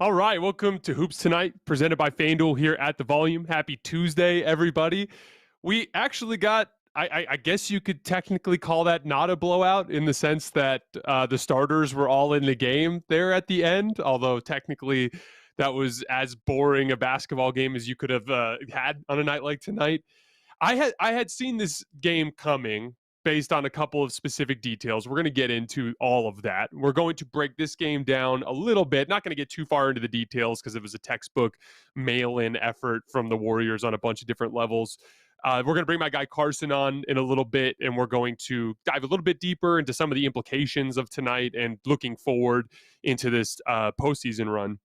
All right, welcome to Hoops Tonight, presented by FanDuel here at the Volume. Happy Tuesday, everybody. We actually got, I guess you could technically call that not a blowout in the sense that the starters were all in the game there at the end, although technically that was as boring a basketball game as you could have had on a night like tonight. I had seen this game coming based on a couple of specific details. We're going to get into all of that. We're going to break this game down a little bit. Not going to get too far into the details because it was a textbook mail-in effort from the Warriors on a bunch of different levels. We're going to bring my guy Carson on in a little bit, and we're going to dive a little bit deeper into some of the implications of tonight and looking forward into this postseason run.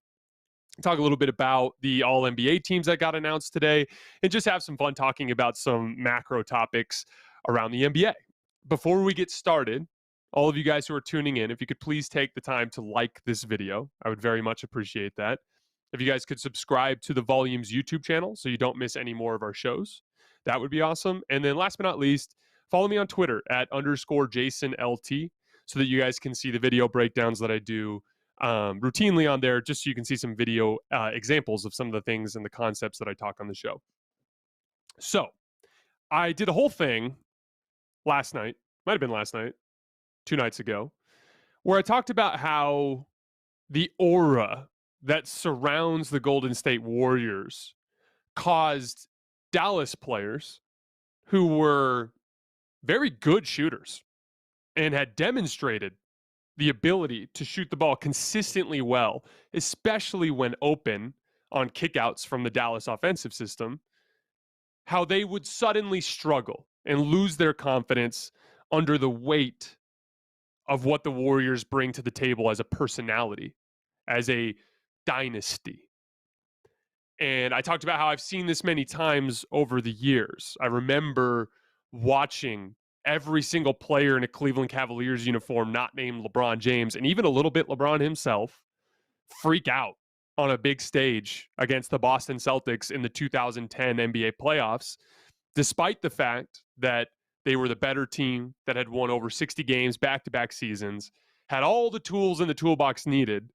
Talk a little bit about the all NBA teams that got announced today and just have some fun talking about some macro topics around the NBA. Before we get started, all of you guys who are tuning in, if you could please take the time to like this video, I would very much appreciate that. If you guys could subscribe to the Volume's YouTube channel so you don't miss any more of our shows, that would be awesome. And then last but not least, follow me on Twitter at _JasonLT so that you guys can see the video breakdowns that I do routinely on there, just so you can see some video examples of some of the things and the concepts that I talk on the show. So I did a whole thing last night, might have been last night, 2 nights ago, where I talked about how the aura that surrounds the Golden State Warriors caused Dallas players who were very good shooters and had demonstrated the ability to shoot the ball consistently well, especially when open on kickouts from the Dallas offensive system, how they would suddenly struggle and lose their confidence under the weight of what the Warriors bring to the table as a personality, as a dynasty. And I talked about how I've seen this many times over the years. I remember watching every single player in a Cleveland Cavaliers uniform not named LeBron James, and even a little bit LeBron himself, freak out on a big stage against the Boston Celtics in the 2010 NBA playoffs, despite the fact that they were the better team that had won over 60 games back-to-back seasons, had all the tools in the toolbox needed.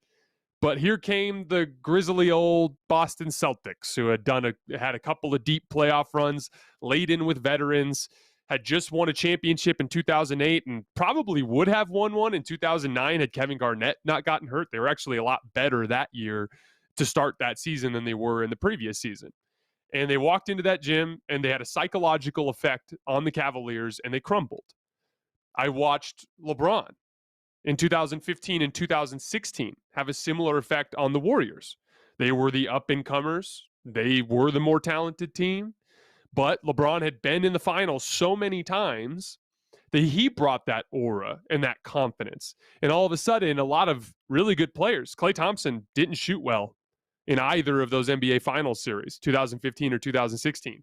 But here came the grizzly old Boston Celtics, who had a couple of deep playoff runs, laden with veterans, had just won a championship in 2008 and probably would have won one in 2009 had Kevin Garnett not gotten hurt. They were actually a lot better that year to start that season than they were in the previous season. And they walked into that gym and they had a psychological effect on the Cavaliers and they crumbled. I watched LeBron in 2015 and 2016 have a similar effect on the Warriors. They were the up-and-comers. They were the more talented team. But LeBron had been in the finals so many times that he brought that aura and that confidence. And all of a sudden, a lot of really good players, Klay Thompson didn't shoot well in either of those NBA Finals series, 2015 or 2016.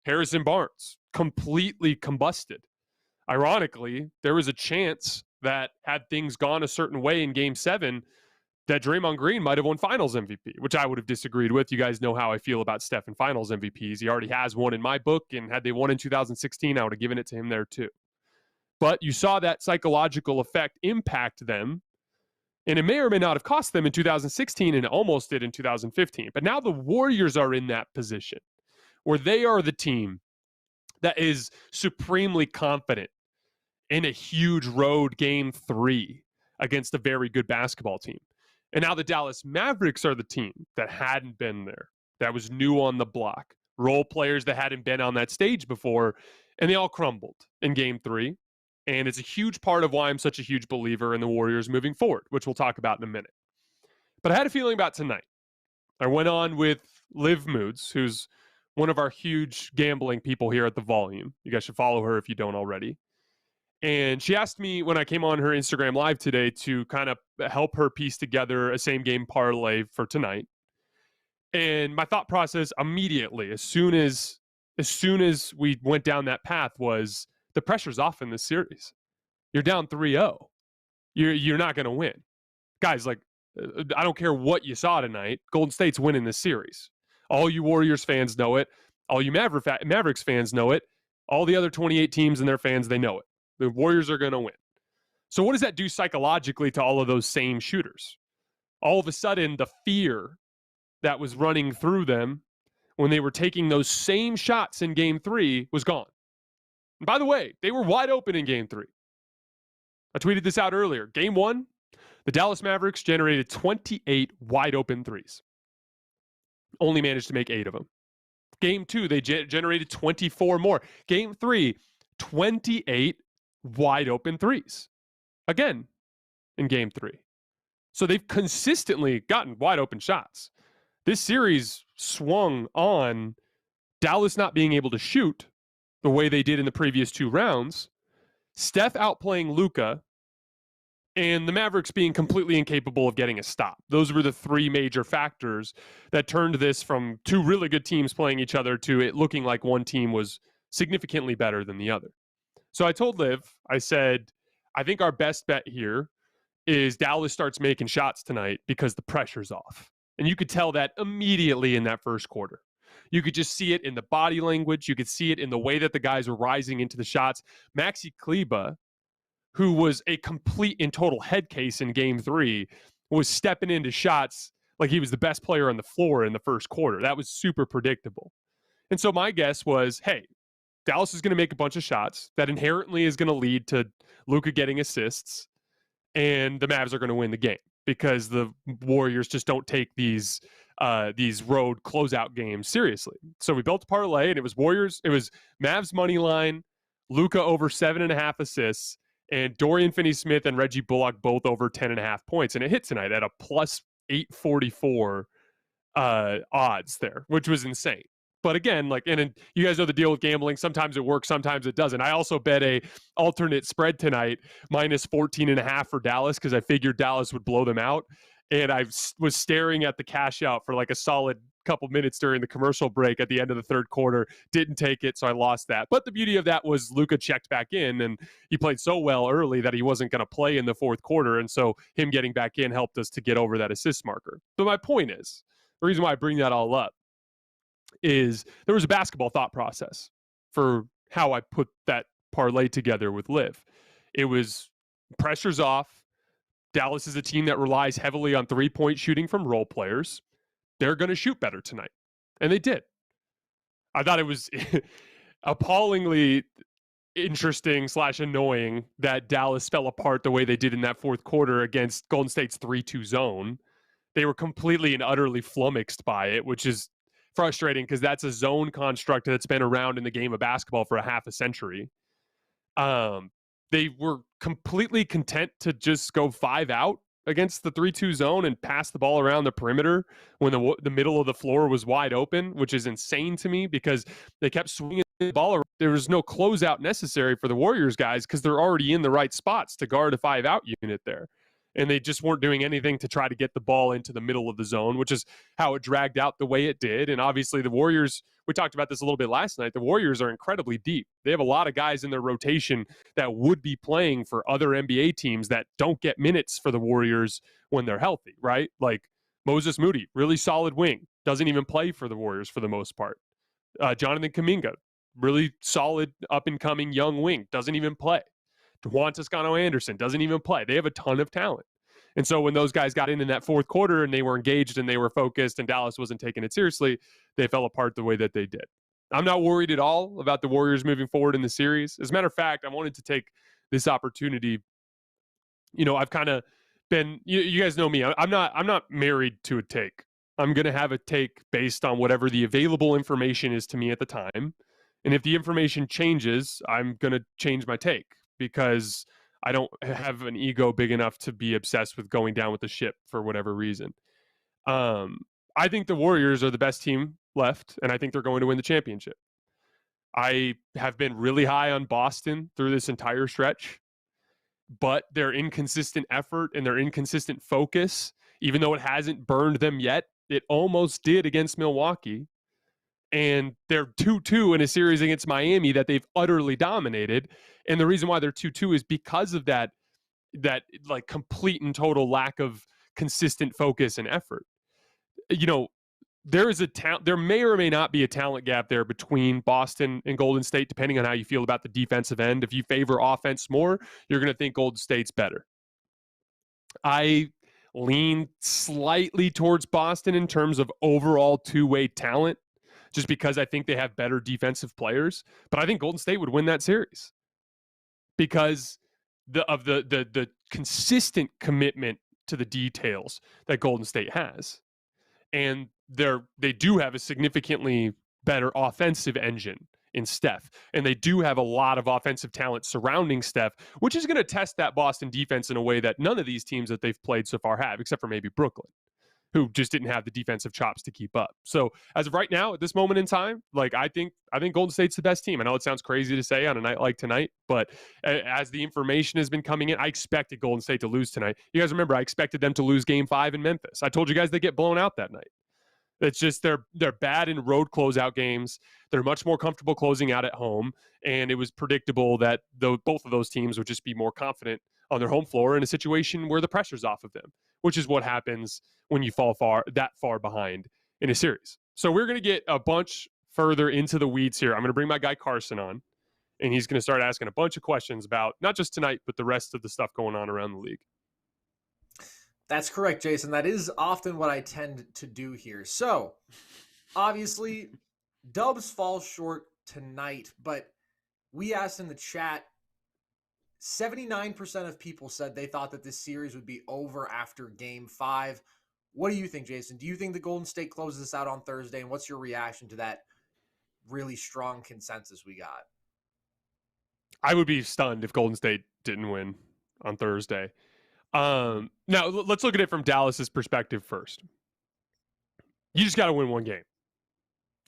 Harrison Barnes completely combusted. Ironically, there was a chance that had things gone a certain way in Game 7, that Draymond Green might have won Finals MVP, which I would have disagreed with. You guys know how I feel about Steph in Finals MVPs. He already has one in my book, and had they won in 2016, I would have given it to him there too. But you saw that psychological effect impact them, and it may or may not have cost them in 2016, and it almost did in 2015. But now the Warriors are in that position where they are the team that is supremely confident in a huge road Game 3 against a very good basketball team. And now the Dallas Mavericks are the team that hadn't been there, that was new on the block, role players that hadn't been on that stage before, and they all crumbled in Game 3. And it's a huge part of why I'm such a huge believer in the Warriors moving forward, which we'll talk about in a minute. But I had a feeling about tonight. I went on with Liv Moods, who's one of our huge gambling people here at the Volume. You guys should follow her if you don't already. And she asked me when I came on her Instagram Live today to kind of help her piece together a same game parlay for tonight. And my thought process immediately, as soon as we went down that path, was the pressure's off in this series. You're down 3-0. You're not going to win. Guys, like, I don't care what you saw tonight. Golden State's winning this series. All you Warriors fans know it. All you Mavericks fans know it. All the other 28 teams and their fans, they know it. The Warriors are going to win. So what does that do psychologically to all of those same shooters? all of a sudden the fear that was running through them when they were taking those same shots in game 3 was gone. And by the way, they were wide open in game 3. I tweeted this out earlier. Game 1, the Dallas Mavericks generated 28 wide open threes. Only managed to make 8 of them. Game 2, they generated 24 more. Game 3, 28 wide open threes. Again, in game 3. So they've consistently gotten wide open shots. This series swung on Dallas not being able to shoot the way they did in the previous 2 rounds, Steph outplaying Luka, and the Mavericks being completely incapable of getting a stop. Those were the 3 major factors that turned this from 2 really good teams playing each other to it looking like one team was significantly better than the other. So I told Liv, I said, I think our best bet here is Dallas starts making shots tonight because the pressure's off. And you could tell that immediately in that first quarter. You could just see it in the body language. You could see it in the way that the guys were rising into the shots. Maxi Kleber, who was a complete and total head case in game 3, was stepping into shots like he was the best player on the floor in the first quarter. That was super predictable. And so my guess was, hey, Dallas is going to make a bunch of shots. That inherently is going to lead to Luka getting assists, and the Mavs are going to win the game because the Warriors just don't take these road closeout games seriously. So we built a parlay, and it was Mavs money line, Luka over 7.5 assists, and Dorian Finney-Smith and Reggie Bullock both over 10.5 points. And it hit tonight at a plus 844 odds there, which was insane. But again, and you guys know the deal with gambling. Sometimes it works, sometimes it doesn't. I also bet a alternate spread tonight, minus 14.5 for Dallas, because I figured Dallas would blow them out. And I was staring at the cash out for like a solid couple minutes during the commercial break at the end of the third quarter. Didn't take it, so I lost that. But the beauty of that was Luka checked back in, and he played so well early that he wasn't going to play in the fourth quarter. And so him getting back in helped us to get over that assist marker. But my point is, the reason why I bring that all up is there was a basketball thought process for how I put that parlay together with Liv. It was pressure's off. Dallas is a team that relies heavily on three-point shooting from role players. They're going to shoot better tonight. And they did. I thought it was appallingly interesting / annoying that Dallas fell apart the way they did in that fourth quarter against Golden State's 3-2 zone. They were completely and utterly flummoxed by it, which is frustrating because that's a zone construct that's been around in the game of basketball for a half a century. They were completely content to just go 5 out against the 3-2 zone and pass the ball around the perimeter when the middle of the floor was wide open, which is insane to me because they kept swinging the ball around. There was no closeout necessary for the Warriors guys because they're already in the right spots to guard a 5-out unit there. And they just weren't doing anything to try to get the ball into the middle of the zone, which is how it dragged out the way it did. And obviously the Warriors, we talked about this a little bit last night, the Warriors are incredibly deep. They have a lot of guys in their rotation that would be playing for other NBA teams that don't get minutes for the Warriors when they're healthy, right? Like Moses Moody, really solid wing, doesn't even play for the Warriors for the most part. Jonathan Kuminga, really solid up-and-coming young wing, doesn't even play. Juan Toscano-Anderson doesn't even play. They have a ton of talent. And so when those guys got in that fourth quarter and they were engaged and they were focused and Dallas wasn't taking it seriously, they fell apart the way that they did. I'm not worried at all about the Warriors moving forward in the series. As a matter of fact, I wanted to take this opportunity. You know, I've kind of been, you guys know me. I'm not married to a take. I'm going to have a take based on whatever the available information is to me at the time. And if the information changes, I'm going to change my take, because I don't have an ego big enough to be obsessed with going down with the ship for whatever reason. I think the Warriors are the best team left, and I think they're going to win the championship. I have been really high on Boston through this entire stretch, but their inconsistent effort and their inconsistent focus, even though it hasn't burned them yet, it almost did against Milwaukee. And they're 2-2 in a series against Miami that they've utterly dominated. And the reason why they're 2-2 is because of that like complete and total lack of consistent focus and effort. You know, there may or may not be a talent gap there between Boston and Golden State, depending on how you feel about the defensive end. If you favor offense more, you're going to think Golden State's better. I lean slightly towards Boston in terms of overall two-way talent, just because I think they have better defensive players. But I think Golden State would win that series because the consistent commitment to the details that Golden State has. And they do have a significantly better offensive engine in Steph. And they do have a lot of offensive talent surrounding Steph, which is going to test that Boston defense in a way that none of these teams that they've played so far have, except for maybe Brooklyn, who just didn't have the defensive chops to keep up. So as of right now, at this moment in time, like I think Golden State's the best team. I know it sounds crazy to say on a night like tonight, but as the information has been coming in, I expected Golden State to lose tonight. You guys remember, I expected them to lose Game 5 in Memphis. I told you guys they get blown out that night. It's just they're bad in road closeout games. They're much more comfortable closing out at home, and it was predictable that both of those teams would just be more confident on their home floor in a situation where the pressure's off of them, which is what happens when you fall that far behind in a series. So we're going to get a bunch further into the weeds here. I'm going to bring my guy Carson on, and he's going to start asking a bunch of questions about not just tonight, but the rest of the stuff going on around the league. That's correct, Jason. That is often what I tend to do here. So, obviously, Dubs falls short tonight, but we asked in the chat, 79% of people said they thought that this series would be over after Game 5. What do you think, Jason? Do you think the Golden State closes this out on Thursday, and what's your reaction to that really strong consensus we got? I would be stunned if Golden State didn't win on Thursday. Now, let's look at it from Dallas's perspective first. You just got to win one game.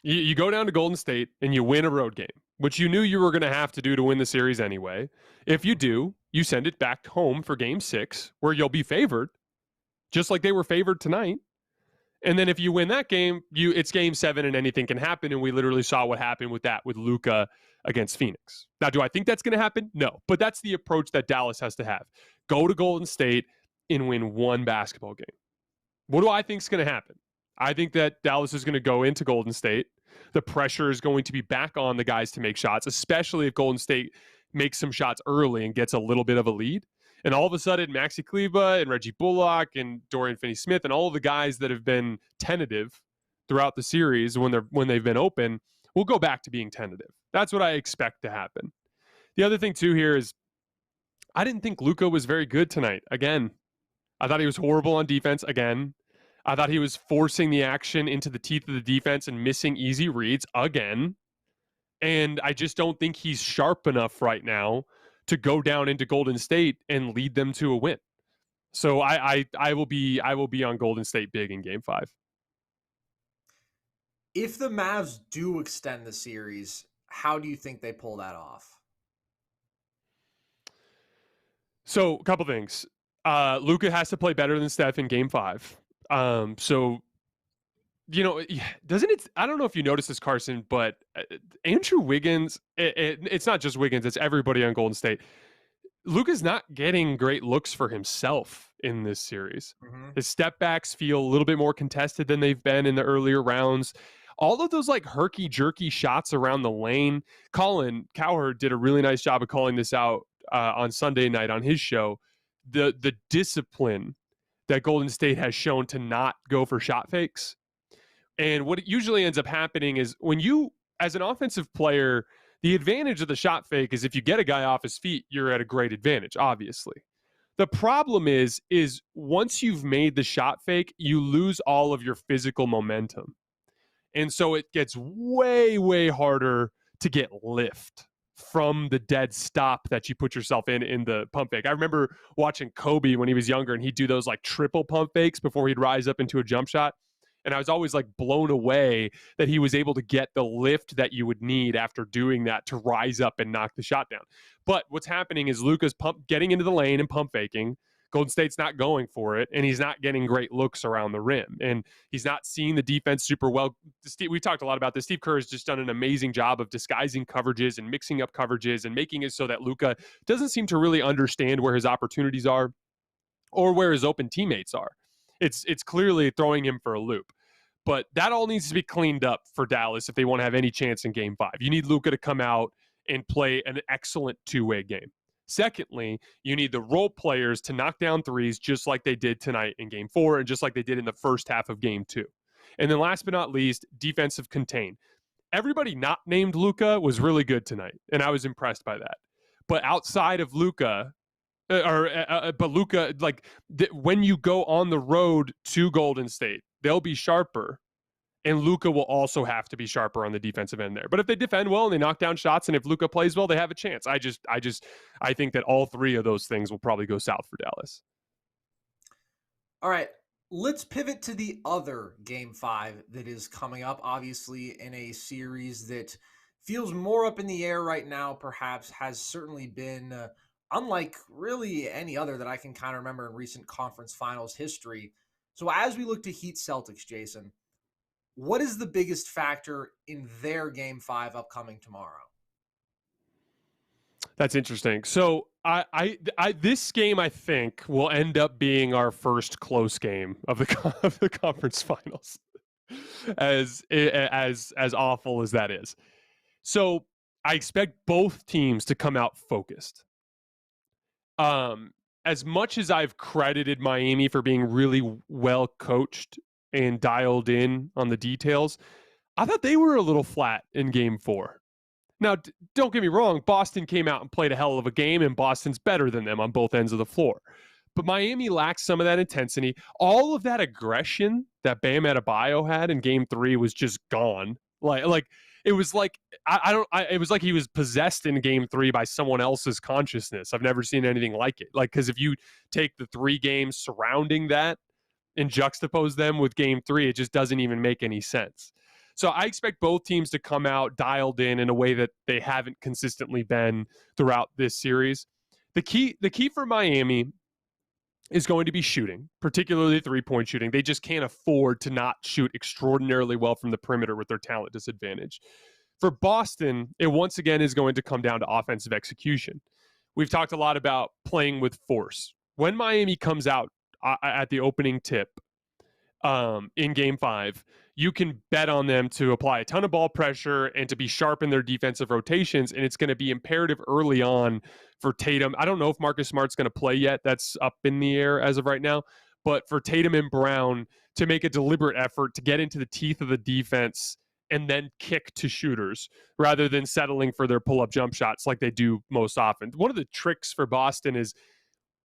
You go down to Golden State and you win a road game, which you knew you were going to have to do to win the series anyway. If you do, you send it back home for Game 6, where you'll be favored, just like they were favored tonight. And then if you win that game, it's Game 7 and anything can happen. And we literally saw what happened with Luka against Phoenix. Now, do I think that's going to happen? No. But that's the approach that Dallas has to have. Go to Golden State and win one basketball game. What do I think is going to happen? I think that Dallas is going to go into Golden State. The pressure is going to be back on the guys to make shots, especially if Golden State makes some shots early and gets a little bit of a lead. And all of a sudden, Maxi Kleber and Reggie Bullock and Dorian Finney-Smith and all of the guys that have been tentative throughout the series when they've been open will go back to being tentative. That's what I expect to happen. The other thing, too, here is I didn't think Luka was very good tonight. Again, I thought he was horrible on defense. Again, I thought he was forcing the action into the teeth of the defense and missing easy reads. Again. And I just don't think he's sharp enough right now to go down into Golden State and lead them to a win. So I will be on Golden State big in Game 5. If the Mavs do extend the series, how do you think they pull that off? So a couple things. Luka has to play better than Steph in Game 5. So, you know, doesn't it? I don't know if you noticed this, Carson, but Andrew Wiggins, it's not just Wiggins, it's everybody on Golden State. Luka's not getting great looks for himself in this series. Mm-hmm. His step backs feel a little bit more contested than they've been in the earlier rounds. All of those like herky-jerky shots around the lane. Colin Cowherd did a really nice job of calling this out on Sunday night on his show. The discipline that Golden State has shown to not go for shot fakes. And what usually ends up happening is when you, as an offensive player, the advantage of the shot fake is if you get a guy off his feet, you're at a great advantage, obviously. The problem is once you've made the shot fake, you lose all of your physical momentum. And so it gets way, way harder to get lift from the dead stop that you put yourself in the pump fake. I remember watching Kobe when he was younger, and he'd do those like triple pump fakes before he'd rise up into a jump shot. And I was always like blown away that he was able to get the lift that you would need after doing that to rise up and knock the shot down. But what's happening is Luka's getting into the lane and pump faking. Golden State's not going for it, and he's not getting great looks around the rim. And he's not seeing the defense super well. We talked a lot about this. Steve Kerr has just done an amazing job of disguising coverages and mixing up coverages and making it so that Luka doesn't seem to really understand where his opportunities are or where his open teammates are. It's clearly throwing him for a loop. But that all needs to be cleaned up for Dallas if they want to have any chance in Game 5. You need Luka to come out and play an excellent two-way game. Secondly, you need the role players to knock down threes just like they did tonight in game 4 and just like they did in the first half of game 2. And then last but not least, defensive contain. Everybody not named Luka was really good tonight, and I was impressed by that. But outside of Luka, but Luka, when you go on the road to Golden State, they'll be sharper, and Luka will also have to be sharper on the defensive end there. But if they defend well and they knock down shots, and if Luka plays well, they have a chance. I think that all three of those things will probably go south for Dallas. All right, let's pivot to the other game 5 that is coming up, obviously in a series that feels more up in the air right now, perhaps has certainly been unlike really any other that I can kind of remember in recent conference finals history. So as we look to Heat Celtics, Jason, what is the biggest factor in their game 5 upcoming tomorrow? That's interesting. So this game, I think, will end up being our first close game of the conference finals, as awful as that is. So I expect both teams to come out focused. As much as I've credited Miami for being really well coached and dialed in on the details, I thought they were a little flat in game 4. Now, don't get me wrong, Boston came out and played a hell of a game, and Boston's better than them on both ends of the floor. But Miami lacks some of that intensity. All of that aggression that Bam Adebayo had in game 3 was just gone. It was like it was like he was possessed in game 3 by someone else's consciousness. I've never seen anything like it. Because if you take the 3 games surrounding that and juxtapose them with game 3, it just doesn't even make any sense. So I expect both teams to come out dialed in a way that they haven't consistently been throughout this series. The key for Miami is going to be shooting, particularly three-point shooting. They just can't afford to not shoot extraordinarily well from the perimeter with their talent disadvantage. For Boston, it once again is going to come down to offensive execution. We've talked a lot about playing with force. When Miami comes out at the opening tip in game 5, you can bet on them to apply a ton of ball pressure and to be sharp in their defensive rotations, and it's going to be imperative early on for Tatum. I don't know if Marcus Smart's going to play yet. That's up in the air as of right now. But for Tatum and Brown to make a deliberate effort to get into the teeth of the defense and then kick to shooters rather than settling for their pull-up jump shots like they do most often. One of the tricks for Boston is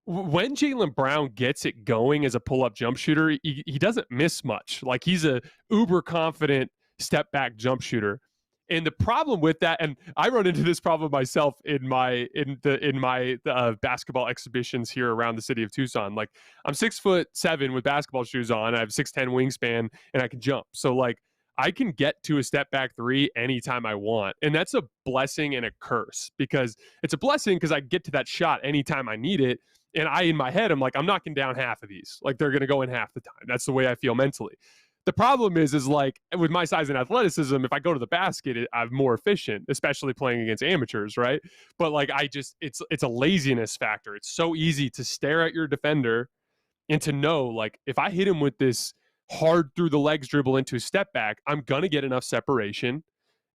when Jaylen Brown gets it going as a pull-up jump shooter, he doesn't miss much. Like, he's a uber confident step-back jump shooter. And the problem with that, and I run into this problem myself in my basketball exhibitions here around the city of Tucson. Like, I'm 6'7" with basketball shoes on. I have 6'10" wingspan, and I can jump. So, like, I can get to a step back 3 anytime I want. And that's a blessing and a curse, because it's a blessing because I get to that shot anytime I need it. And in my head, I'm like, I'm knocking down half of these. Like, they're going to go in half the time. That's the way I feel mentally. The problem is like, with my size and athleticism, if I go to the basket, I'm more efficient, especially playing against amateurs, right? But like, it's a laziness factor. It's so easy to stare at your defender and to know, like, if I hit him with this hard through the legs dribble into a step back, I'm going to get enough separation.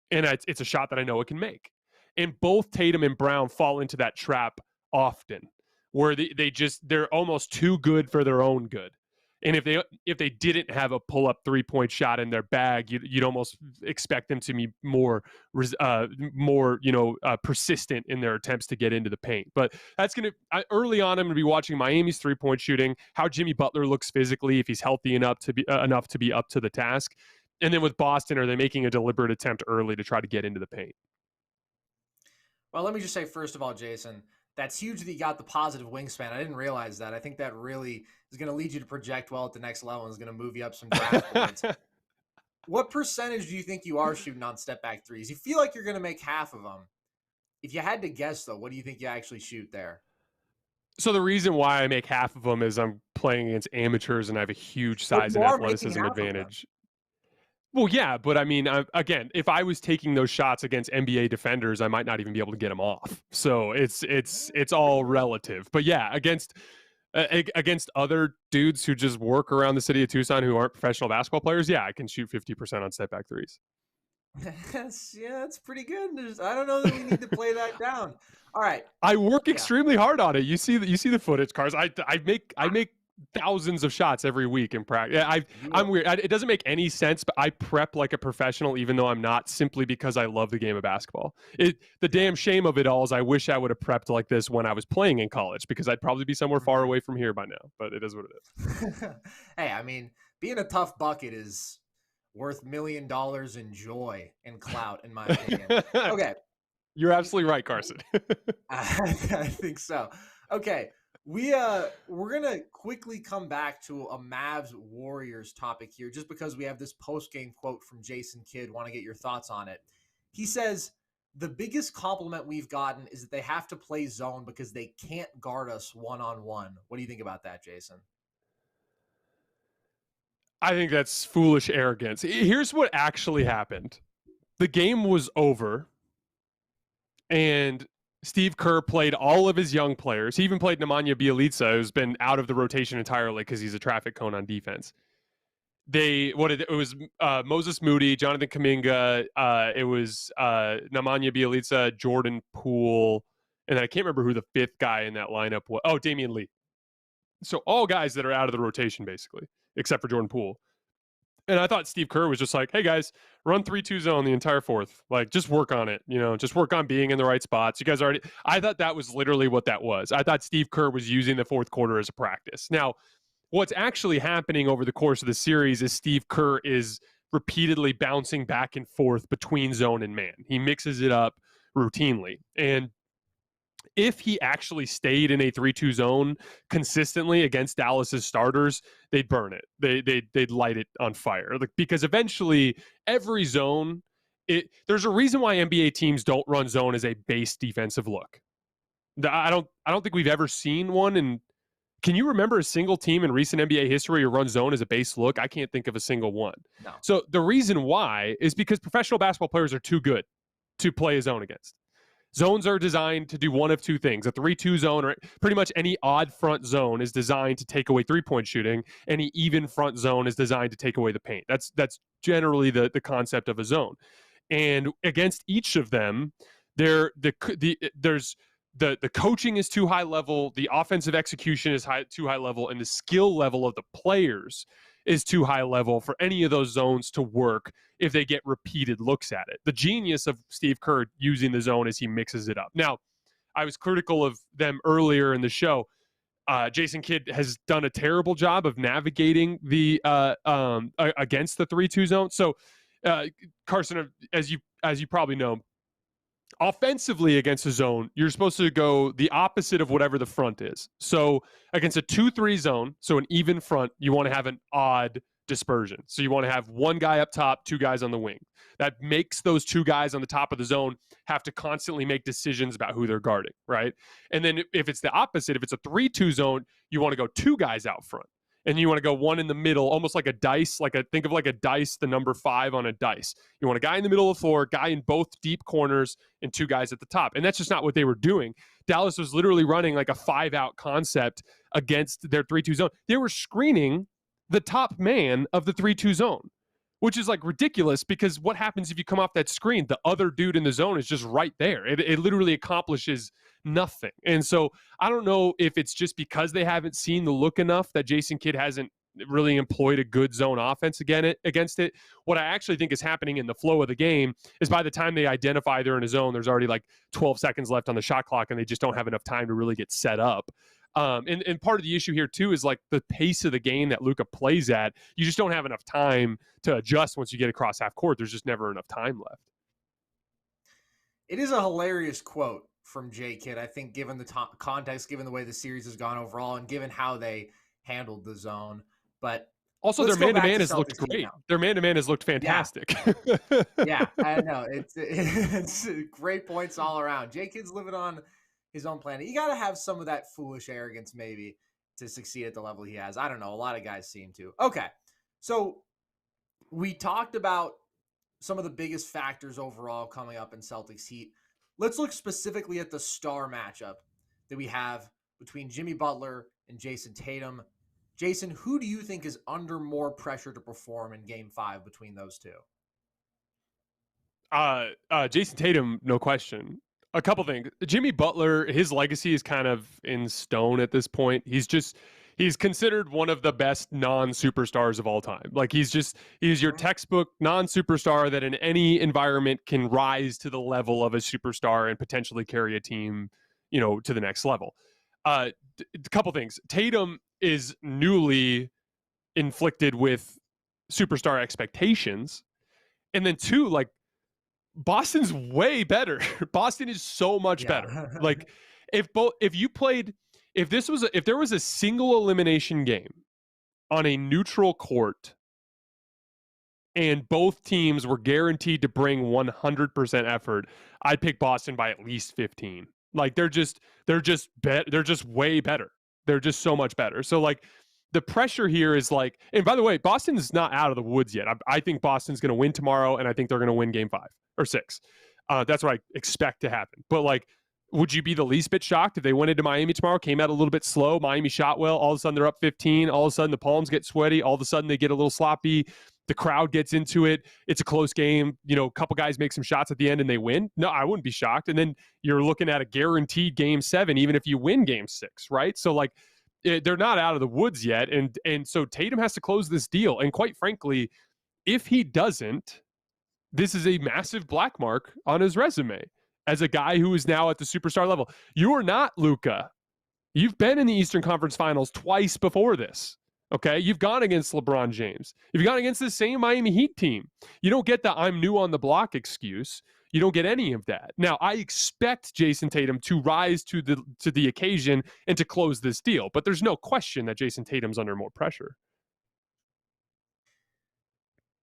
And it's a shot that I know it can make. And both Tatum and Brown fall into that trap often, where they're almost too good for their own good. And if they didn't have a pull-up three-point shot in their bag, you'd almost expect them to be more persistent in their attempts to get into the paint. But that's early on, I'm going to be watching Miami's three-point shooting, how Jimmy Butler looks physically, if he's healthy enough to be up to the task. And then with Boston, are they making a deliberate attempt early to try to get into the paint? Well, let me just say, first of all, Jason, that's huge that you got the positive wingspan. I didn't realize that. I think that really is going to lead you to project well at the next level and is going to move you up some draft points. What percentage do you think you are shooting on step back threes? You feel like you're going to make half of them. If you had to guess, though, what do you think you actually shoot there? So the reason why I make half of them is I'm playing against amateurs and I have a huge size and athleticism advantage. Well, yeah, but I mean, again, if I was taking those shots against NBA defenders, I might not even be able to get them off. So it's all relative. But yeah, against other dudes who just work around the city of Tucson who aren't professional basketball players, yeah, I can shoot 50% on step back threes. That's pretty good. I don't know that we need to play that down. All right. I work Yeah. extremely hard on it. You see the footage, cars. I make thousands of shots every week in practice. Yeah, I'm weird. It doesn't make any sense, but I prep like a professional, even though I'm not, simply because I love the game of basketball. The damn shame of it all is I wish I would have prepped like this when I was playing in college, because I'd probably be somewhere far away from here by now. But it is what it is. Hey, I mean, being a tough bucket is worth $1 million in joy and clout, in my opinion. Okay. You're absolutely right, Carson. I think so. Okay. We're gonna quickly come back to a Mavs Warriors topic here, just because we have this post-game quote from Jason Kidd. Want to get your thoughts on it. He says, the biggest compliment we've gotten is that they have to play zone because they can't guard us one-on-one. What do you think about that, Jason? I think that's foolish arrogance. Here's what actually happened. The game was over, and Steve Kerr played all of his young players. He even played Nemanja Bjelica, who's been out of the rotation entirely because he's a traffic cone on defense. It was Moses Moody, Jonathan Kuminga, it was Nemanja Bjelica, Jordan Poole, and I can't remember who the fifth guy in that lineup was. Oh, Damian Lee. So all guys that are out of the rotation, basically, except for Jordan Poole. And I thought Steve Kerr was just like, hey, guys, run 3-2 zone the entire fourth. Like, just work on it. Just work on being in the right spots. You guys already – I thought that was literally what that was. I thought Steve Kerr was using the fourth quarter as a practice. Now, what's actually happening over the course of the series is Steve Kerr is repeatedly bouncing back and forth between zone and man. He mixes it up routinely. And if he actually stayed in a 3-2 zone consistently against Dallas's starters, they'd burn it. They'd light it on fire. Because eventually every zone, there's a reason why NBA teams don't run zone as a base defensive look. I don't think we've ever seen one. And can you remember a single team in recent NBA history who run zone as a base look? I can't think of a single one. No. So the reason why is because professional basketball players are too good to play a zone against. Zones are designed to do one of two things. A 3-2 zone, or pretty much any odd front zone, is designed to take away three-point shooting. Any even front zone is designed to take away the paint. That's generally the concept of a zone. And against each of them, there's the coaching is too high level, the offensive execution is too high level, and the skill level of the players is too high level for any of those zones to work if they get repeated looks at it. The genius of Steve Kerr using the zone is he mixes it up. Now, I was critical of them earlier in the show. Jason Kidd has done a terrible job of navigating the against the 3-2 zone. So, Carson, as you probably know, offensively against a zone, you're supposed to go the opposite of whatever the front is. So against a 2-3 zone, so an even front, you want to have an odd dispersion. So you want to have one guy up top, two guys on the wing. That makes those two guys on the top of the zone have to constantly make decisions about who they're guarding, right? And then if it's the opposite, if it's a 3-2 zone, you want to go two guys out front. And you want to go one in the middle, almost like a dice, think of like a dice, the number 5 on a dice. You want a guy in the middle of the floor, guy in both deep corners, and two guys at the top. And that's just not what they were doing. Dallas was literally running like a 5-out concept against their 3-2 zone. They were screening the top man of the 3-2 zone, which is like ridiculous, because what happens if you come off that screen? The other dude in the zone is just right there. It literally accomplishes nothing. And so I don't know if it's just because they haven't seen the look enough that Jason Kidd hasn't really employed a good zone offense against it. What I actually think is happening in the flow of the game is by the time they identify they're in a zone, there's already like 12 seconds left on the shot clock, and they just don't have enough time to really get set up. And part of the issue here too is like the pace of the game that Luka plays at. You just don't have enough time to adjust once you get across half court. There's just never enough time left. It is a hilarious quote from J. Kidd, I think, given the context, given the way the series has gone overall, and given how they handled the zone. But also, their man-to-man has looked great. Their man-to-man has looked fantastic. Yeah, I know. It's great points all around. J. Kidd's living on his own planet. You got to have some of that foolish arrogance maybe to succeed at the level he has. I don't know. A lot of guys seem to. Okay, so we talked about some of the biggest factors overall coming up in Celtics Heat. Let's look specifically at the star matchup that we have between Jimmy Butler and Jason Tatum. Jason, who do you think is under more pressure to perform in Game 5 between those two? Jason Tatum, no question. A couple things. Jimmy Butler, his legacy is kind of in stone at this point. He's considered one of the best non-superstars of all time. Like he's your textbook non-superstar that in any environment can rise to the level of a superstar and potentially carry a team, to the next level. A couple things. Tatum is newly inflicted with superstar expectations. And then two, like Boston's way better. Boston is so much better. Like if there was a single elimination game on a neutral court and both teams were guaranteed to bring 100% effort, I'd pick Boston by at least 15. Like they're just way better. They're just so much better. So like the pressure here is like, and by the way, Boston is not out of the woods yet. I think Boston's going to win tomorrow, and I think they're going to win game 5 or 6. That's what I expect to happen. But like, would you be the least bit shocked if they went into Miami tomorrow, came out a little bit slow, Miami shot well, all of a sudden they're up 15, all of a sudden the palms get sweaty, all of a sudden they get a little sloppy, the crowd gets into it, it's a close game, a couple guys make some shots at the end and they win? No, I wouldn't be shocked. And then you're looking at a guaranteed game 7, even if you win game 6, right? So like, they're not out of the woods yet. And so Tatum has to close this deal. And quite frankly, if he doesn't, this is a massive black mark on his resume as a guy who is now at the superstar level. You are not Luka. You've been in the Eastern Conference Finals twice before this. Okay, you've gone against LeBron James. You've gone against the same Miami Heat team. You don't get the "I'm new on the block" excuse. You don't get any of that. Now, I expect Jason Tatum to rise to the occasion and to close this deal, but there's no question that Jason Tatum's under more pressure.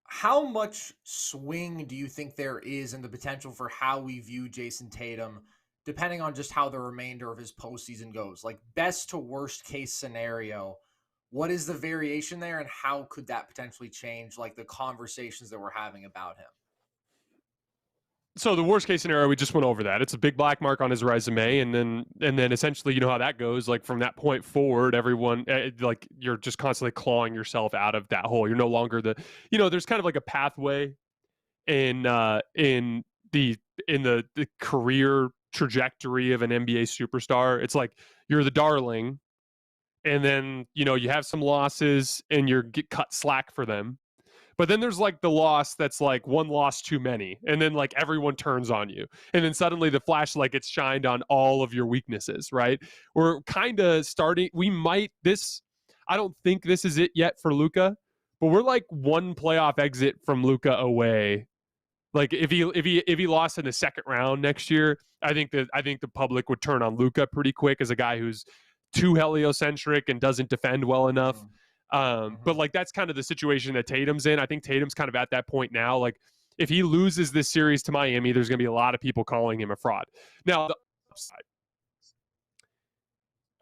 How much swing do you think there is in the potential for how we view Jason Tatum, depending on just how the remainder of his postseason goes? Like best to worst case scenario, what is the variation there, and how could that potentially change like the conversations that we're having about him? So the worst case scenario, we just went over that. It's a big black mark on his resume, and then essentially, you know how that goes. Like from that point forward, everyone like you're just constantly clawing yourself out of that hole. You're no longer there's kind of like a pathway in the career trajectory of an NBA superstar. It's like you're the darling, and then you have some losses and you get cut slack for them. But then there's like the loss that's like one loss too many. And then like everyone turns on you. And then suddenly the flashlight gets shined on all of your weaknesses, right? We're kind of starting. I don't think this is it yet for Luka, but we're like one playoff exit from Luka away. Like if he lost in the second round next year, I think the public would turn on Luka pretty quick as a guy who's too heliocentric and doesn't defend well enough. But like that's kind of the situation that Tatum's in. I think Tatum's kind of at that point now. Like if he loses this series to Miami, there's going to be a lot of people calling him a fraud. Now, the upside,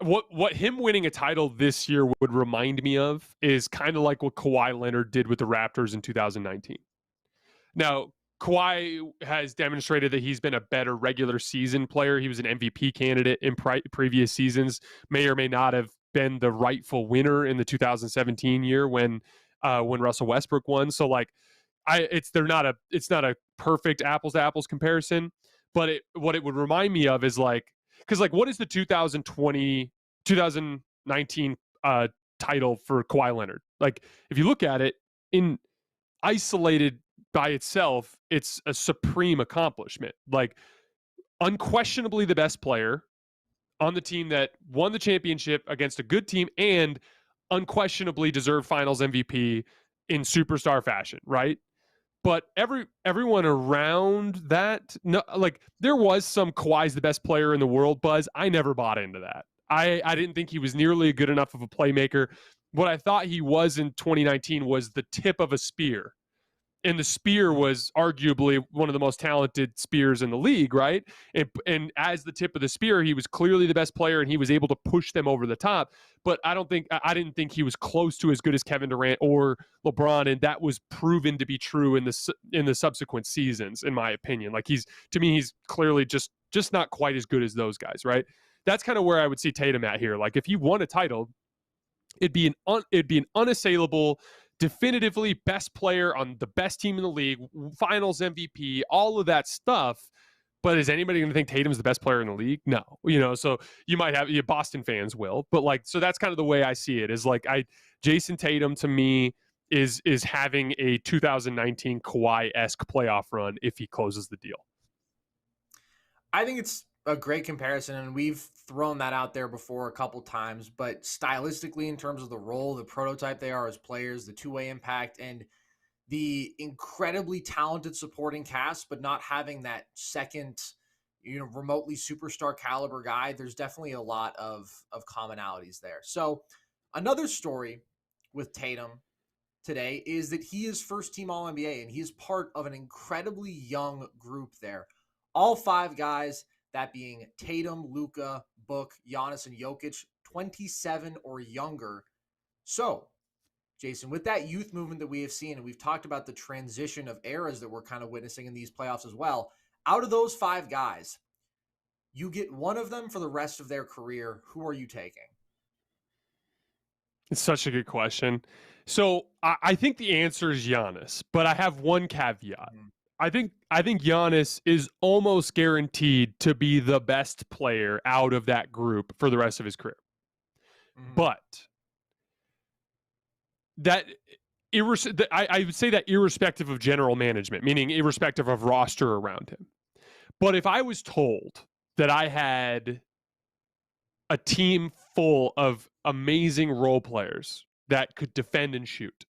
what him winning a title this year would remind me of is kind of like what Kawhi Leonard did with the Raptors in 2019. Now, Kawhi has demonstrated that he's been a better regular season player. He was an MVP candidate in previous seasons, may or may not have been the rightful winner in the 2017 year when Russell Westbrook won. So like it's not a perfect apples to apples comparison, but what it would remind me of is like, because like what is the 2019 title for Kawhi Leonard? Like if you look at it in isolated by itself, it's a supreme accomplishment. Like unquestionably the best player on the team that won the championship against a good team and unquestionably deserved finals MVP in superstar fashion, right? But everyone around that, no, like there was some Kawhi's the best player in the world buzz. I never bought into that. I didn't think he was nearly good enough of a playmaker. What I thought he was in 2019 was the tip of a spear. And the spear was arguably one of the most talented spears in the league, right? And as the tip of the spear, he was clearly the best player, and he was able to push them over the top. But I didn't think he was close to as good as Kevin Durant or LeBron, and that was proven to be true in the subsequent seasons, in my opinion. Like he's clearly just not quite as good as those guys, right? That's kind of where I would see Tatum at here. Like if he won a title, it'd be an unassailable definitively best player on the best team in the league, finals MVP, all of that stuff. But is anybody going to think Tatum's the best player in the league? No. So you might have, Boston fans will, but like, so that's kind of the way I see it, is like, Jason Tatum to me is having a 2019 Kawhi-esque playoff run if he closes the deal. I think it's a great comparison, and we've thrown that out there before a couple times, but stylistically, in terms of the role, the prototype they are as players, the two-way impact, and the incredibly talented supporting cast, but not having that second, remotely superstar caliber guy, there's definitely a lot of commonalities there. So another story with Tatum today is that he is first team All NBA, and he is part of an incredibly young group there. All five guys, that being Tatum, Luka, Book, Giannis, and Jokic, 27 or younger. So, Jason, with that youth movement that we have seen, and we've talked about the transition of eras that we're kind of witnessing in these playoffs as well, out of those five guys, you get one of them for the rest of their career. Who are you taking? It's such a good question. So I think the answer is Giannis, but I have one caveat. I think Giannis is almost guaranteed to be the best player out of that group for the rest of his career. But I would say that irrespective of general management, meaning irrespective of roster around him. But if I was told that I had a team full of amazing role players that could defend and shoot,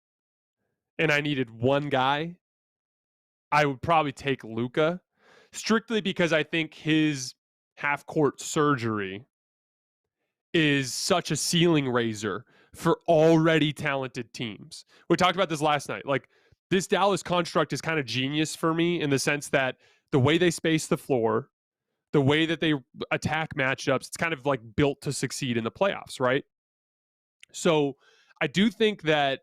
and I needed one guy, I would probably take Luka, strictly because I think his half-court surgery is such a ceiling raiser for already talented teams. We talked about this last night. Like, this Dallas construct is kind of genius for me in the sense that the way they space the floor, the way that they attack matchups, it's kind of like built to succeed in the playoffs, right? So I do think that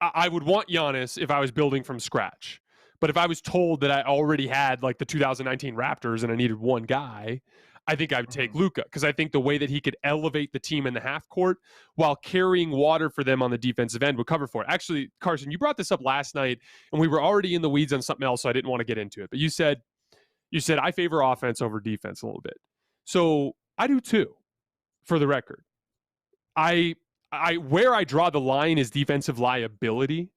I would want Giannis if I was building from scratch. But if I was told that I already had like the 2019 Raptors and I needed one guy, I think I would take Luka, because I think the way that he could elevate the team in the half court while carrying water for them on the defensive end would cover for it. Actually, Carson, you brought this up last night, and we were already in the weeds on something else, so I didn't want to get into it. But you said I favor offense over defense a little bit. So I do too, for the record. Where I draw the line is defensive liability.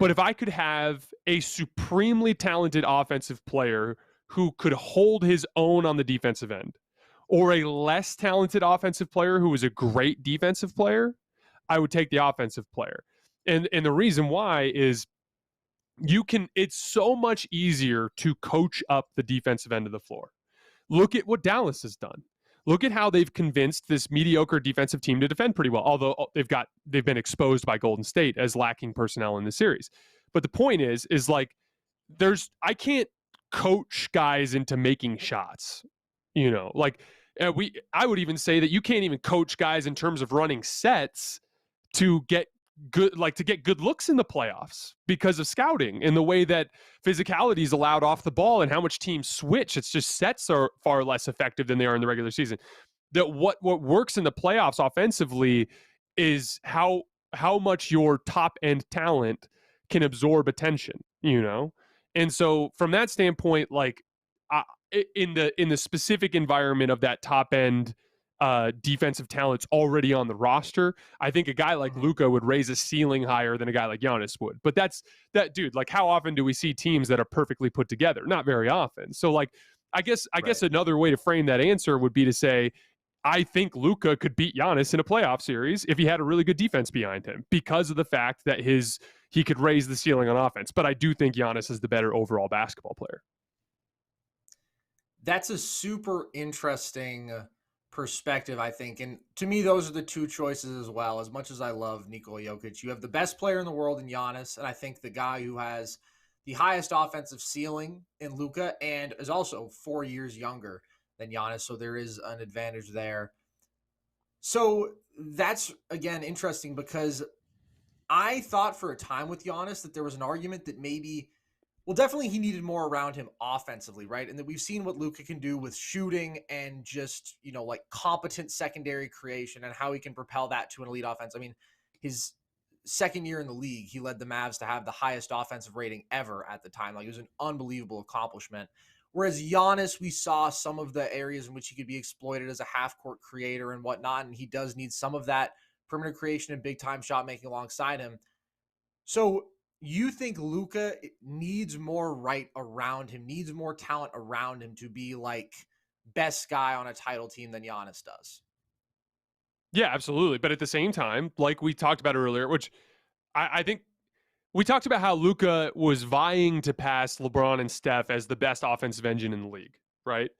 But if I could have a supremely talented offensive player who could hold his own on the defensive end, or a less talented offensive player who was a great defensive player, I would take the offensive player. And the reason why is it's so much easier to coach up the defensive end of the floor. Look at what Dallas has done. Look at how they've convinced this mediocre defensive team to defend pretty well, although they've been exposed by Golden State as lacking personnel in the series. But the point is like, I can't coach guys into making shots. Like, I would even say that you can't even coach guys in terms of running sets to get good looks in the playoffs because of scouting and the way that physicality is allowed off the ball and how much teams switch. It's just sets are far less effective than they are in the regular season. That what works in the playoffs offensively is how much your top end talent can absorb attention, And so from that standpoint, like, in the specific environment of that top end defensive talent's already on the roster, I think a guy like Luka would raise a ceiling higher than a guy like Giannis would. But dude, like, how often do we see teams that are perfectly put together? Not very often. So, like, I guess another way to frame that answer would be to say, I think Luka could beat Giannis in a playoff series if he had a really good defense behind him, because of the fact that he could raise the ceiling on offense. But I do think Giannis is the better overall basketball player. That's a super interesting perspective, I think. And to me, those are the two choices as well. As much as I love Nikola Jokic, you have the best player in the world in Giannis, and I think the guy who has the highest offensive ceiling in Luka and is also 4 years younger than Giannis, so there is an advantage there. So that's, again, interesting, because I thought for a time with Giannis that there was an argument that maybe, well, definitely he needed more around him offensively, right? And that we've seen what Luka can do with shooting and just, like, competent secondary creation and how he can propel that to an elite offense. I mean, his second year in the league, he led the Mavs to have the highest offensive rating ever at the time. Like, it was an unbelievable accomplishment. Whereas Giannis, we saw some of the areas in which he could be exploited as a half-court creator and whatnot, and he does need some of that perimeter creation and big-time shot making alongside him. So you think Luka needs more right around him, needs more talent around him to be like best guy on a title team than Giannis does? Yeah, absolutely. But at the same time, like we talked about earlier, which I think we talked about how Luka was vying to pass LeBron and Steph as the best offensive engine in the league, right?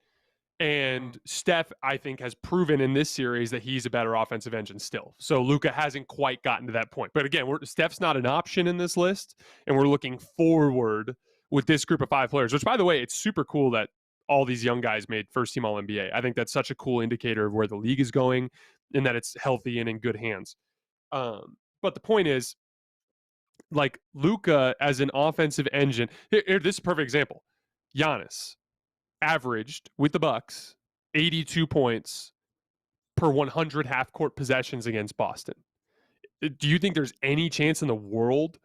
Mm-hmm. And Steph, I think, has proven in this series that he's a better offensive engine still. So Luka hasn't quite gotten to that point. But again, Steph's not an option in this list, and we're looking forward with this group of 5 players. Which, by the way, it's super cool that all these young guys made first team All NBA. I think that's such a cool indicator of where the league is going, and that it's healthy and in good hands. But the point is, like Luka as an offensive engine. This is a perfect example. Giannis averaged with the Bucks 82 points per 100 half-court possessions against Boston. Do you think there's any chance in the world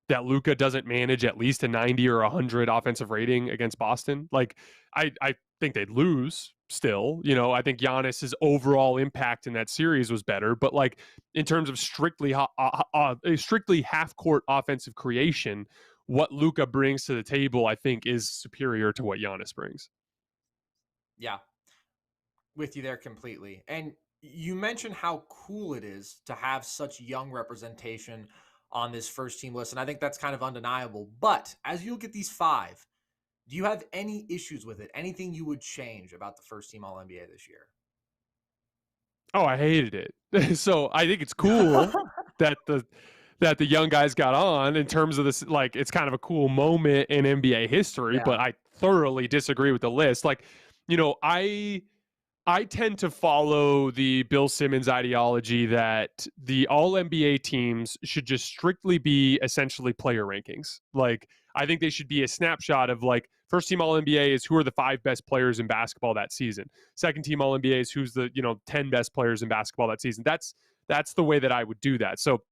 that Luka doesn't manage at least a 90 or 100 offensive rating against Boston? Like, I think they'd lose still. You know, I think Giannis's overall impact in that series was better, but like in terms of strictly half-court offensive creation, what Luka brings to the table, I think, is superior to what Giannis brings. Yeah, with you there completely. And you mentioned how cool it is to have such young representation on this first team list. And I think that's kind of undeniable. But as you look at these 5, do you have any issues with it? Anything you would change about the first team All NBA this year? Oh, I hated it. So I think it's cool that the young guys got on in terms of this. Like, it's kind of a cool moment in NBA history, Yeah. but I thoroughly disagree with the list. Like, you know, I tend to follow the Bill Simmons ideology that the all NBA teams should just strictly be essentially player rankings. Like, I think they should be a snapshot of like first team all NBA is who are the 5 best players in basketball that season. Second team all NBA is who's the, 10 best players in basketball that season. That's the way that I would do that. So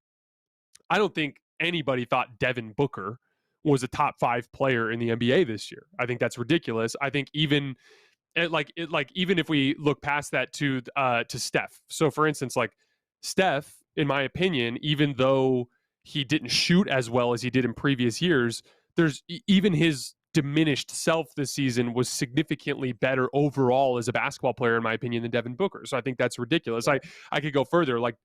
I don't think anybody thought Devin Booker was a top 5 player in the NBA this year. I think that's ridiculous. I think even even if we look past that to Steph. So for instance, like Steph, in my opinion, even though he didn't shoot as well as he did in previous years, there's even his diminished self this season was significantly better overall as a basketball player, in my opinion, than Devin Booker. So I think that's ridiculous. I could go further. Like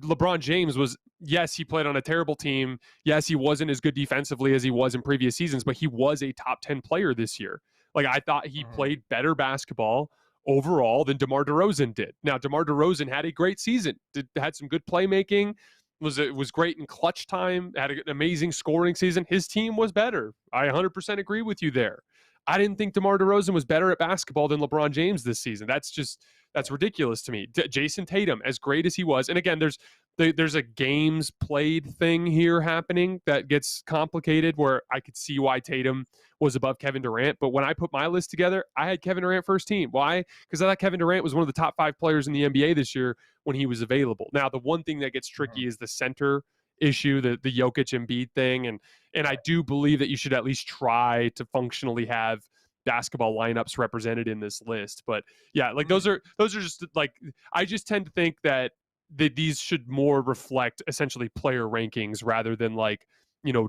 LeBron James was, yes, he played on a terrible team. Yes, he wasn't as good defensively as he was in previous seasons, but he was a top 10 player this year. Like, I thought he played better basketball overall than DeMar DeRozan did. Now, DeMar DeRozan had a great season, had some good playmaking, was great in clutch time, had an amazing scoring season. His team was better. I 100% agree with you there. I didn't think DeMar DeRozan was better at basketball than LeBron James this season. That's ridiculous to me. Jason Tatum, as great as he was, and again, there's a games played thing here happening that gets complicated where I could see why Tatum was above Kevin Durant. But when I put my list together, I had Kevin Durant first team. Why? Because I thought Kevin Durant was one of the top 5 players in the NBA this year when he was available. Now, the one thing that gets tricky is the center issue, the Jokic Embiid thing. And I do believe that you should at least try to functionally have basketball lineups represented in this list. But yeah, like those are just like, I just tend to think that these should more reflect essentially player rankings rather than like,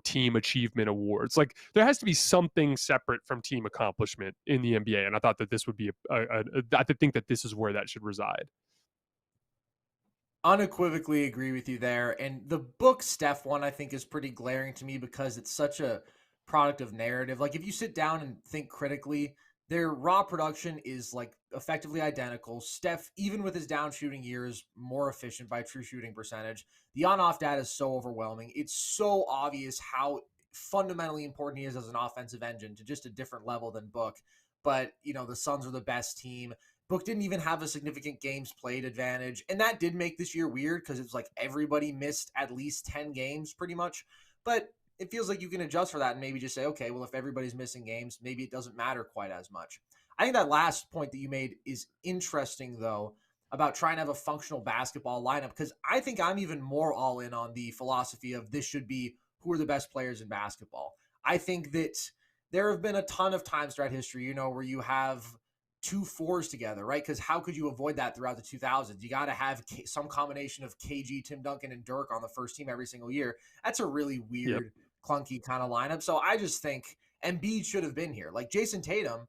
team achievement awards. Like, there has to be something separate from team accomplishment in the NBA. And I thought that this would be I think that this is where that should reside. Unequivocally agree with you there. And the book Steph one, I think, is pretty glaring to me because it's such a product of narrative. Like, if you sit down and think critically, their raw production is like effectively identical. Steph, even with his down shooting years, more efficient by true shooting percentage. The on-off data is so overwhelming. It's so obvious how fundamentally important he is as an offensive engine to just a different level than Book. But, the Suns are the best team. Book didn't even have a significant games played advantage. And that did make this year weird because it's like everybody missed at least 10 games pretty much. But it feels like you can adjust for that and maybe just say, okay, well, if everybody's missing games, maybe it doesn't matter quite as much. I think that last point that you made is interesting, though, about trying to have a functional basketball lineup, because I think I'm even more all in on the philosophy of this should be who are the best players in basketball. I think that there have been a ton of times throughout history, where you have two fours together, right? Because how could you avoid that throughout the 2000s? You got to have some combination of KG, Tim Duncan, and Dirk on the first team every single year. That's a really Yep. weird, clunky kind of lineup. So I just think Embiid should have been here. Like Jason Tatum,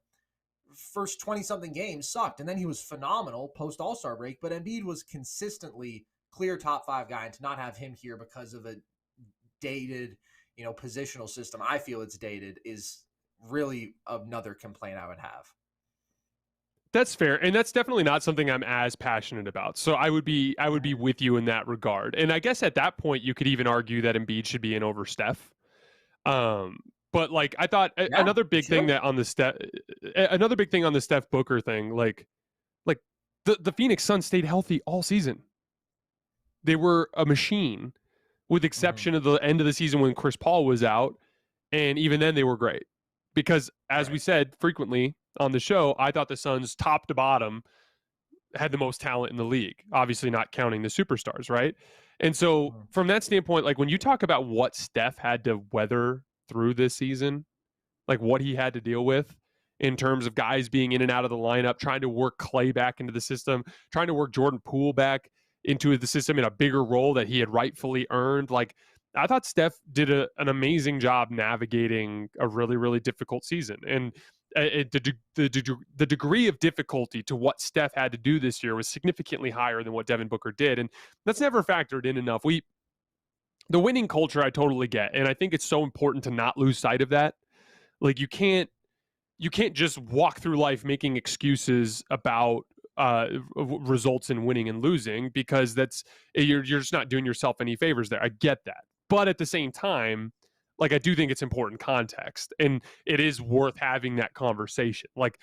first 20 something games sucked, and then he was phenomenal post All-Star break, but Embiid was consistently clear top 5 guy, and to not have him here because of a dated, positional system, I feel it's dated, is really another complaint I would have. That's fair, and that's definitely not something I'm as passionate about. So I would be with you in that regard. And I guess at that point you could even argue that Embiid should be in over Steph. But like I thought another big thing on the Steph Booker thing, like the Phoenix Suns stayed healthy all season. They were a machine, with exception of the end of the season when Chris Paul was out, and even then they were great. Because as we said frequently on the show, I thought the Suns top to bottom had the most talent in the league, obviously not counting the superstars, right? And so from that standpoint, like when you talk about what Steph had to weather through this season, like what he had to deal with in terms of guys being in and out of the lineup, trying to work Clay back into the system, trying to work Jordan Poole back into the system in a bigger role that he had rightfully earned. Like I thought Steph did an amazing job navigating a really, really difficult season. And the degree of difficulty to what Steph had to do this year was significantly higher than what Devin Booker did. And that's never factored in enough. The winning culture I totally get. And I think it's so important to not lose sight of that. Like you can't just walk through life making excuses about results in winning and losing, because you're just not doing yourself any favors there. I get that. But at the same time, like I do think it's important context, and it is worth having that conversation. Like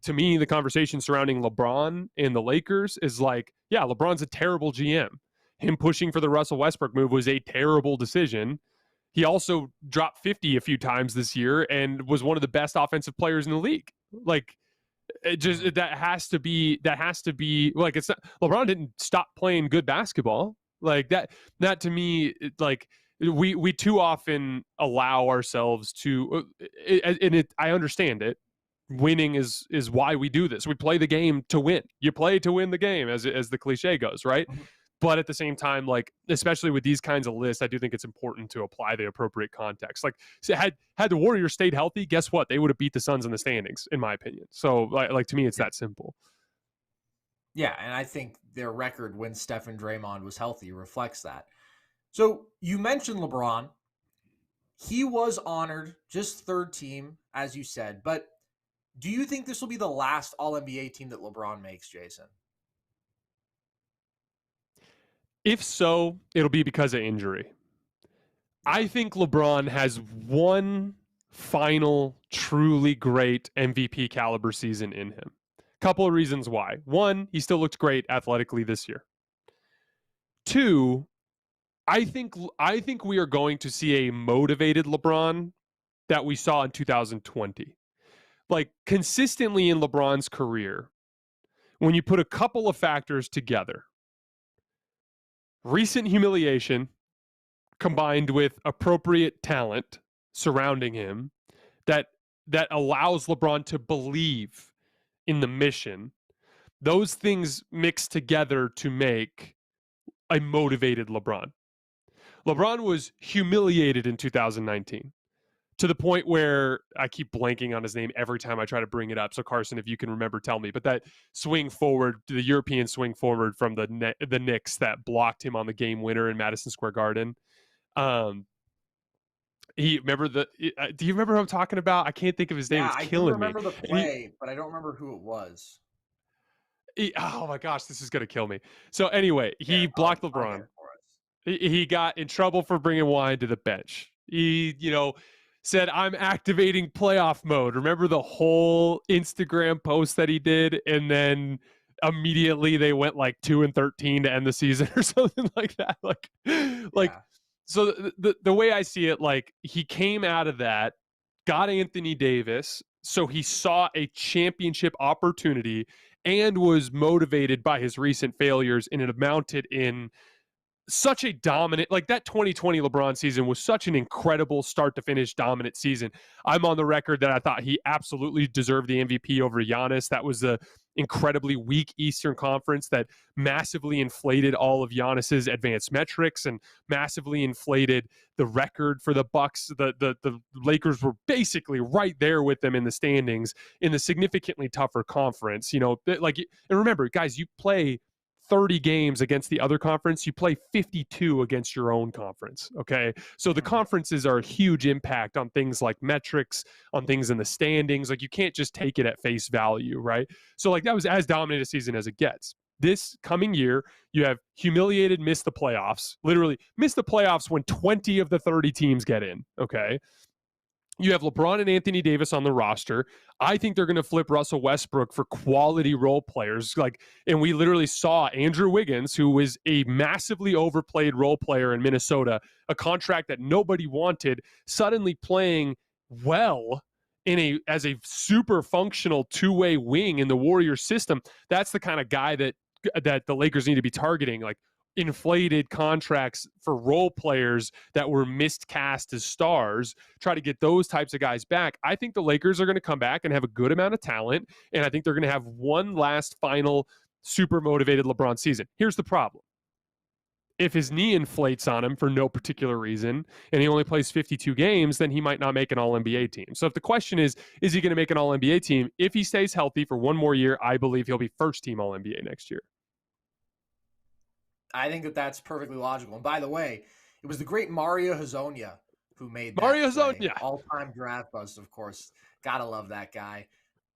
to me, the conversation surrounding LeBron and the Lakers is like, yeah, LeBron's a terrible GM. Him pushing for the Russell Westbrook move was a terrible decision. He also dropped 50 a few times this year and was one of the best offensive players in the league. Like that has to be like, it's not, LeBron didn't stop playing good basketball. Like that to me, like we too often allow ourselves to, I understand it. Winning is why we do this. We play the game to win. You play to win the game, as the cliche goes, right? But at the same time, like especially with these kinds of lists, I do think it's important to apply the appropriate context. Like, so had the Warriors stayed healthy, guess what? They would have beat the Suns in the standings, in my opinion. So, like to me, it's that simple. Yeah, and I think their record when Steph and Draymond was healthy reflects that. So you mentioned LeBron. He was honored, just third team, as you said. But do you think this will be the last All-NBA team that LeBron makes, Jason? If so, it'll be because of injury. I think LeBron has one final truly great MVP caliber season in him. Couple of reasons why. One, he still looked great athletically this year. Two, I think we are going to see a motivated LeBron that we saw in 2020. Like consistently in LeBron's career, when you put a couple of factors together, recent humiliation combined with appropriate talent surrounding him that allows LeBron to believe in the mission, those things mix together to make a motivated LeBron. LeBron was humiliated in 2019 to the point where I keep blanking on his name every time I try to bring it up. So Carson, if you can remember, tell me. But that swing forward, the European swing forward from the Knicks that blocked him on the game winner in Madison Square Garden. Do you remember who I'm talking about? I can't think of his name. It's killing me. I do remember the play, but I don't remember who it was. Oh my gosh, this is going to kill me. So anyway, he blocked LeBron. He got in trouble for bringing wine to the bench. He, said, I'm activating playoff mode. Remember the whole Instagram post that he did? And then immediately they went like 2-13 to end the season or something like that. So the way I see it, like he came out of that, got Anthony Davis. So he saw a championship opportunity and was motivated by his recent failures, and it amounted in such a dominant, like that 2020 LeBron season was such an incredible start to finish dominant season. I'm on the record that I thought he absolutely deserved the MVP over Giannis. That was the incredibly weak Eastern Conference that massively inflated all of Giannis's advanced metrics and massively inflated the record for the Bucks. The Lakers were basically right there with them in the standings in the significantly tougher conference. You know, like, and remember, guys, you play 30 games against the other conference, you play 52 against your own conference. Okay. So the conferences are a huge impact on things like metrics, on things in the standings. Like, you can't just take it at face value, right? So, like, that was as dominant a season as it gets. This coming year, you have humiliated, missed the playoffs, literally missed the playoffs when 20 of the 30 teams get in. Okay. You have LeBron and Anthony Davis on the roster. I think they're going to flip Russell Westbrook for quality role players. Like, and we literally saw Andrew Wiggins, who was a massively overplayed role player in Minnesota, a contract that nobody wanted, suddenly playing well as a super functional two-way wing in the Warriors system. That's the kind of guy that the Lakers need to be targeting. Like, inflated contracts for role players that were miscast as stars, try to get those types of guys back. I think the Lakers are going to come back and have a good amount of talent, and I think they're going to have one last final super motivated LeBron season. Here's the problem. If his knee inflates on him for no particular reason and he only plays 52 games, then he might not make an All-NBA team. So if the question is he going to make an All-NBA team? If he stays healthy for one more year, I believe he'll be first team All-NBA next year. I think that that's perfectly logical. And by the way, it was the great Mario Hezonja who made that Mario Hezonja, all-time draft bust, of course. Gotta love that guy.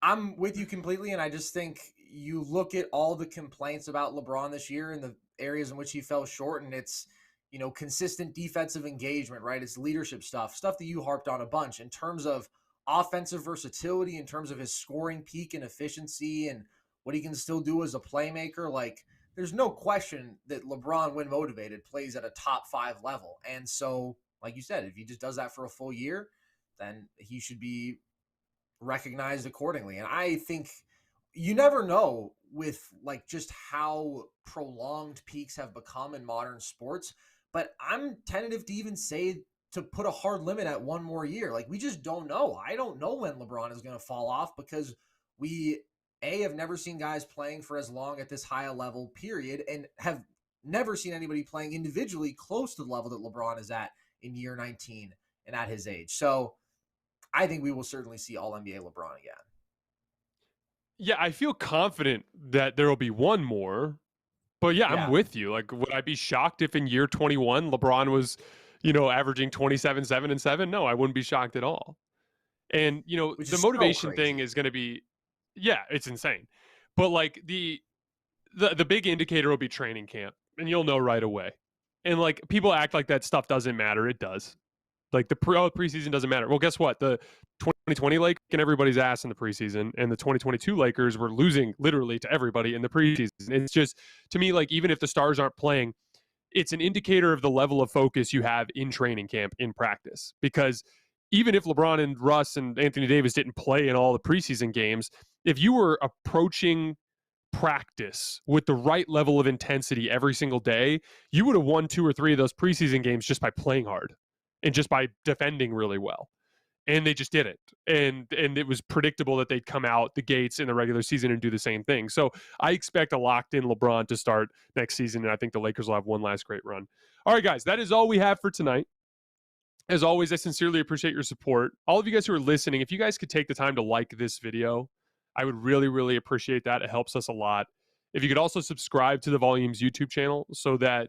I'm with you completely, and I just think you look at all the complaints about LeBron this year and the areas in which he fell short, and it's, you know, consistent defensive engagement, right? It's leadership stuff that you harped on a bunch. In terms of offensive versatility, in terms of his scoring peak and efficiency and what he can still do as a playmaker, like, there's no question that LeBron, when motivated, plays at a top 5 level. And so, like you said, if he just does that for a full year, then he should be recognized accordingly. And I think you never know with, like, just how prolonged peaks have become in modern sports. But I'm tentative to even say to put a hard limit at one more year. Like, we just don't know. I don't know when LeBron is going to fall off, because we have never seen guys playing for as long at this high a level, period, and have never seen anybody playing individually close to the level that LeBron is at in year 19 and at his age. So I think we will certainly see All-NBA LeBron again. Yeah, I feel confident that there will be one more. But yeah, I'm with you. Like, would I be shocked if in year 21 LeBron was, you know, averaging 27, 7, and 7? No, I wouldn't be shocked at all. And, you know, the motivation thing is going to be, yeah, it's insane. But like the big indicator will be training camp, and you'll know right away. And like, people act like that stuff doesn't matter. It does. Like, the preseason doesn't matter. Well, guess what? The 2020 Lakers and everybody's ass in the preseason, and the 2022 Lakers were losing literally to everybody in the preseason. It's just, to me, like, even if the stars aren't playing, it's an indicator of the level of focus you have in training camp, in practice. Because even if LeBron and Russ and Anthony Davis didn't play in all the preseason games, if you were approaching practice with the right level of intensity every single day, you would have won 2 or 3 of those preseason games just by playing hard and just by defending really well. And they just didn't. And it was predictable that they'd come out the gates in the regular season and do the same thing. So I expect a locked-in LeBron to start next season, and I think the Lakers will have one last great run. All right, guys, that is all we have for tonight. As always, I sincerely appreciate your support. All of you guys who are listening, if you guys could take the time to like this video, I would really, really appreciate that. It helps us a lot. If you could also subscribe to the Volumes YouTube channel so that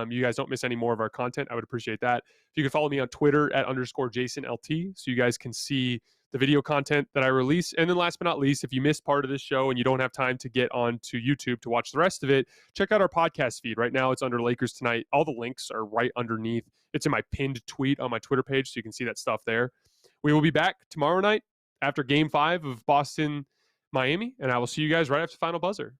you guys don't miss any more of our content, I would appreciate that. If you could follow me on Twitter at _JasonLT so you guys can see the video content that I release. And then last but not least, if you missed part of this show and you don't have time to get onto YouTube to watch the rest of it, check out our podcast feed. Right now, it's under Lakers Tonight. All the links are right underneath. It's in my pinned tweet on my Twitter page, so you can see that stuff there. We will be back tomorrow night after Game 5 of Boston Miami, and I will see you guys right after the final buzzer.